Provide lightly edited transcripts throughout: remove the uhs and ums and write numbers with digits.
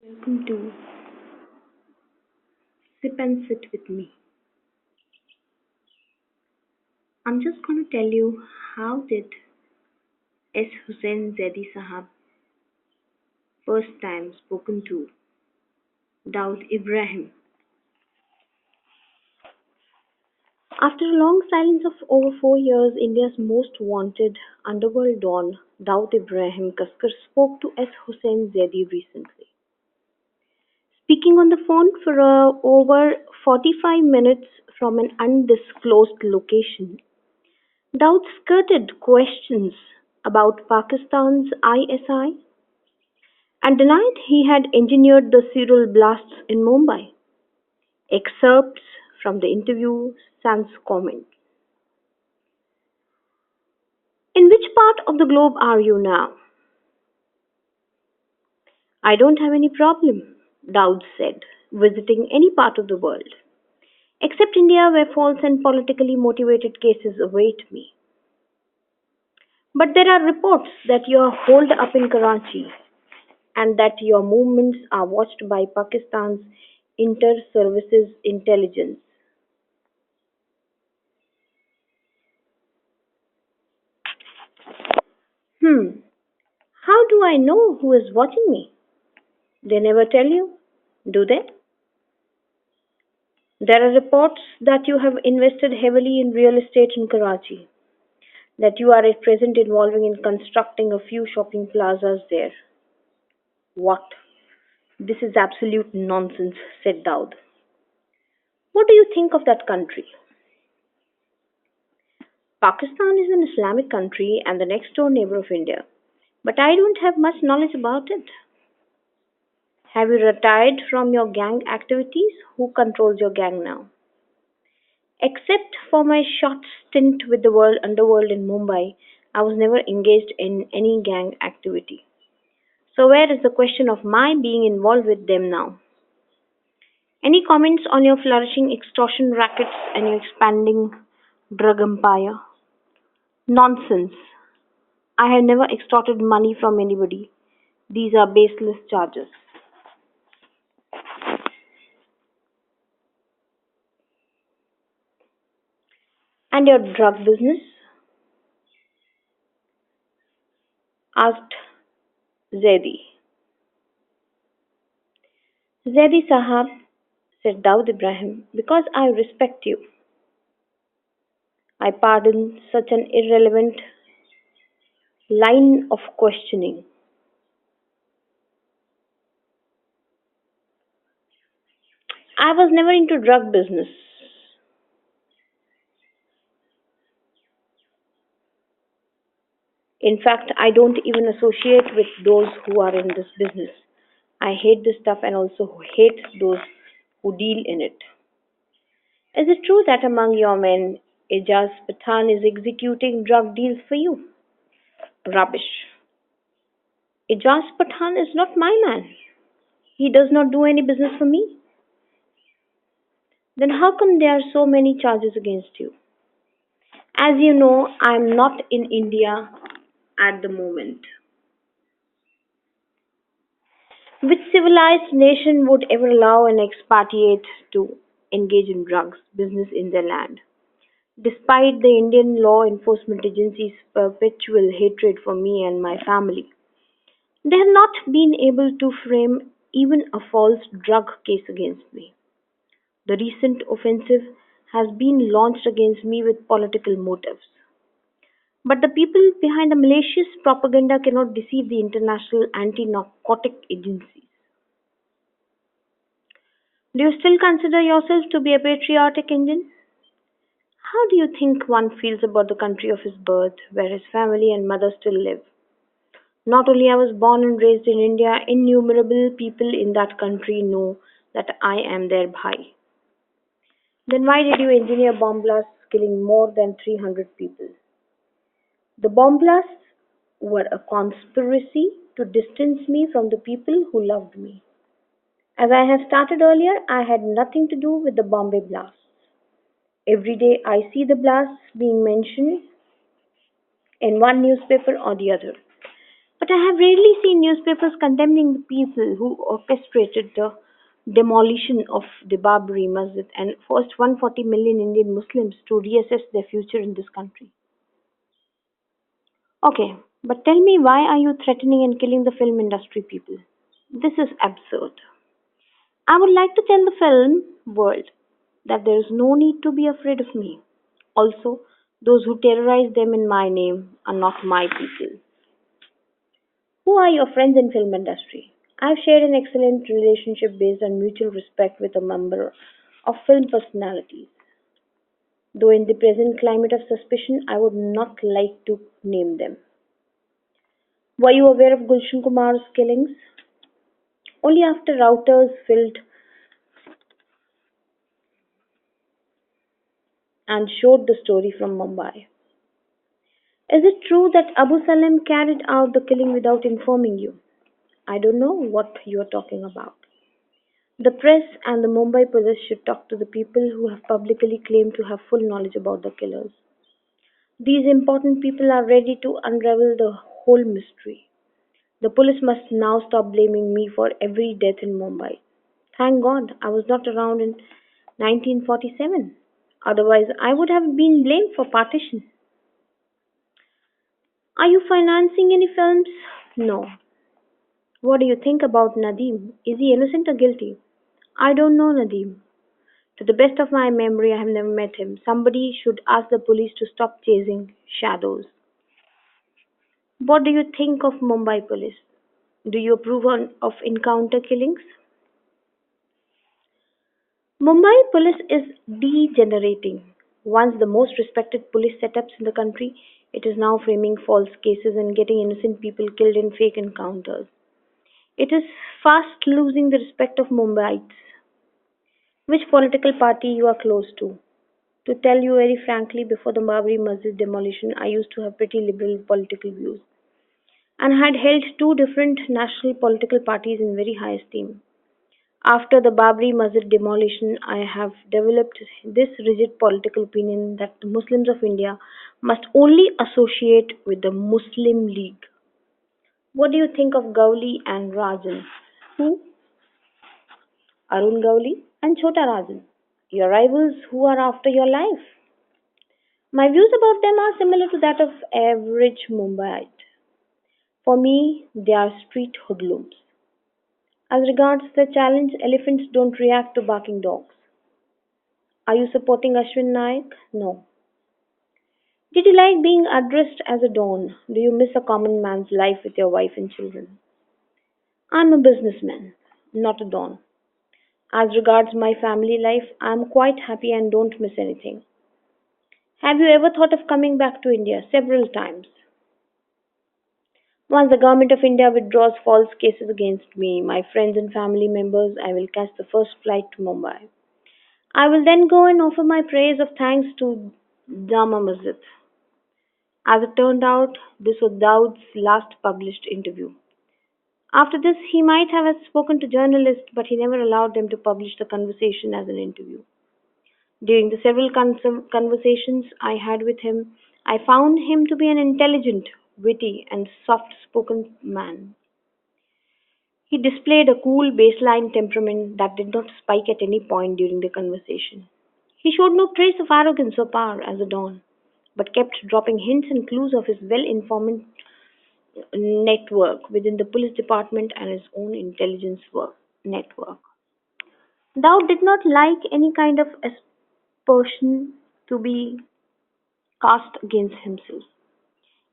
Welcome to Sip and Sit with me. I'm just going to tell you how did S. Hussain Zaidi Saheb first time spoken to Dawood Ibrahim. After a long silence of over 4 years, India's most wanted underworld don, Dawood Ibrahim Kaskar, spoke to S. Hussain Zaidi recently. Speaking on the phone for over 45 minutes from an undisclosed location, Daud skirted questions about Pakistan's ISI and denied he had engineered the serial blasts in Mumbai. Excerpts from the interview sans comment. In which part of the globe are you now? I don't have any problem, Daud said, visiting any part of the world, except India where false and politically motivated cases await me. But there are reports that you are holed up in Karachi and that your movements are watched by Pakistan's inter-services intelligence. Hmm, how do I know who is watching me? They never tell you, do they? There are reports that you have invested heavily in real estate in Karachi, that you are at present involving in constructing a few shopping plazas there. What? This is absolute nonsense, said Daud. What do you think of that country? Pakistan is an Islamic country and the next door neighbor of India, but I don't have much knowledge about it. Have you retired from your gang activities? Who controls your gang now? Except for my short stint with the world underworld in Mumbai, I was never engaged in any gang activity. So where is the question of my being involved with them now? Any comments on your flourishing extortion rackets and your expanding drug empire? Nonsense. I have never extorted money from anybody. These are baseless charges. And your drug business? Asked Zaidi. Zaidi Sahab, said Dawood Ibrahim, because I respect you, I pardon such an irrelevant line of questioning. I was never into drug business. In fact, I don't even associate with those who are in this business. I hate this stuff and also hate those who deal in it. Is it true that among your men, Ijaz Pathan is executing drug deals for you? Rubbish. Ijaz Pathan is not my man. He does not do any business for me. Then how come there are so many charges against you? As you know, I am not in India at the moment. Which civilized nation would ever allow an expatriate to engage in drugs business in their land? Despite the Indian law enforcement agency's perpetual hatred for me and my family, they have not been able to frame even a false drug case against me. The recent offensive has been launched against me with political motives. But the people behind the malicious propaganda cannot deceive the international anti narcotic agencies. Do you still consider yourself to be a patriotic Indian? How do you think one feels about the country of his birth, where his family and mother still live? Not only I was born and raised in India, innumerable people in that country know that I am their bhai. Then why did you engineer bomb blasts killing more than 300 people? The bomb blasts were a conspiracy to distance me from the people who loved me. As I have started earlier, I had nothing to do with the Bombay blasts. Every day I see the blasts being mentioned in one newspaper or the other. But I have rarely seen newspapers condemning the people who orchestrated the demolition of the Babri Masjid and forced 140 million Indian Muslims to reassess their future in this country. Okay, but tell me, why are you threatening and killing the film industry people? This is absurd. I would like to tell the film world that there is no need to be afraid of me. Also, those who terrorize them in my name are not my people. Who are your friends in film industry? I've shared an excellent relationship based on mutual respect with a number of film personalities. Though in the present climate of suspicion, I would not like to name them. Were you aware of Gulshan Kumar's killings? Only after routers filled and showed the story from Mumbai. Is it true that Abu Salim carried out the killing without informing you? I don't know what you are talking about. The press and the Mumbai police should talk to the people who have publicly claimed to have full knowledge about the killers. These important people are ready to unravel the whole mystery. The police must now stop blaming me for every death in Mumbai. Thank God I was not around in 1947. Otherwise, I would have been blamed for partition. Are you financing any films? No. What do you think about Nadeem? Is he innocent or guilty? I don't know Nadeem. To the best of my memory, I have never met him. Somebody should ask the police to stop chasing shadows. What do you think of Mumbai police? Do you approve of encounter killings? Mumbai police is degenerating. Once the most respected police setups in the country, it is now framing false cases and getting innocent people killed in fake encounters. It is fast losing the respect of Mumbaites. Which political party you are close to? To tell you very frankly, before the Babri Masjid demolition, I used to have pretty liberal political views and had held two different national political parties in very high esteem. After the Babri Masjid demolition, I have developed this rigid political opinion that the Muslims of India must only associate with the Muslim League. What do you think of Gauli and Rajan? Who? Arun Gauli and Chota Rajan. Your rivals who are after your life. My views about them are similar to that of average Mumbaiite. For me, they are street hoodlums. As regards the challenge, elephants don't react to barking dogs. Are you supporting Ashwin Naik? No. Did you like being addressed as a don? Do you miss a common man's life with your wife and children? I'm a businessman, not a don. As regards my family life, I'm quite happy and don't miss anything. Have you ever thought of coming back to India? Several times. Once the government of India withdraws false cases against me, my friends and family members, I will catch the first flight to Mumbai. I will then go and offer my praise of thanks to Jama Masjid. As it turned out, this was Dawood's last published interview. After this, he might have spoken to journalists, but he never allowed them to publish the conversation as an interview. During the several conversations I had with him, I found him to be an intelligent, witty, and soft spoken man. He displayed a cool baseline temperament that did not spike at any point during the conversation. He showed no trace of arrogance or power as a Don, but kept dropping hints and clues of his well informed network within the police department and his own intelligence network. Thou did not like any kind of aspersion to be cast against himself,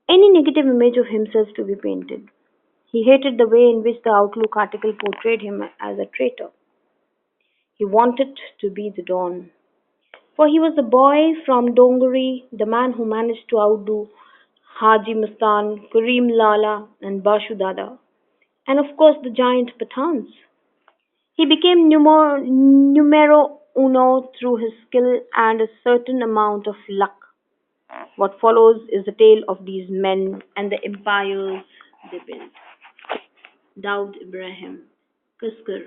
any negative image of himself to be painted. He hated the way in which the Outlook article portrayed him as a traitor. He wanted to be the Don. For he was the boy from Dongari, the man who managed to outdo Haji Mastan, Kareem Lala, and Bashu Dada, and of course the giant Pathans. He became numero uno through his skill and a certain amount of luck. What follows is the tale of these men and the empires they built. Dawood Ibrahim, Kaskar.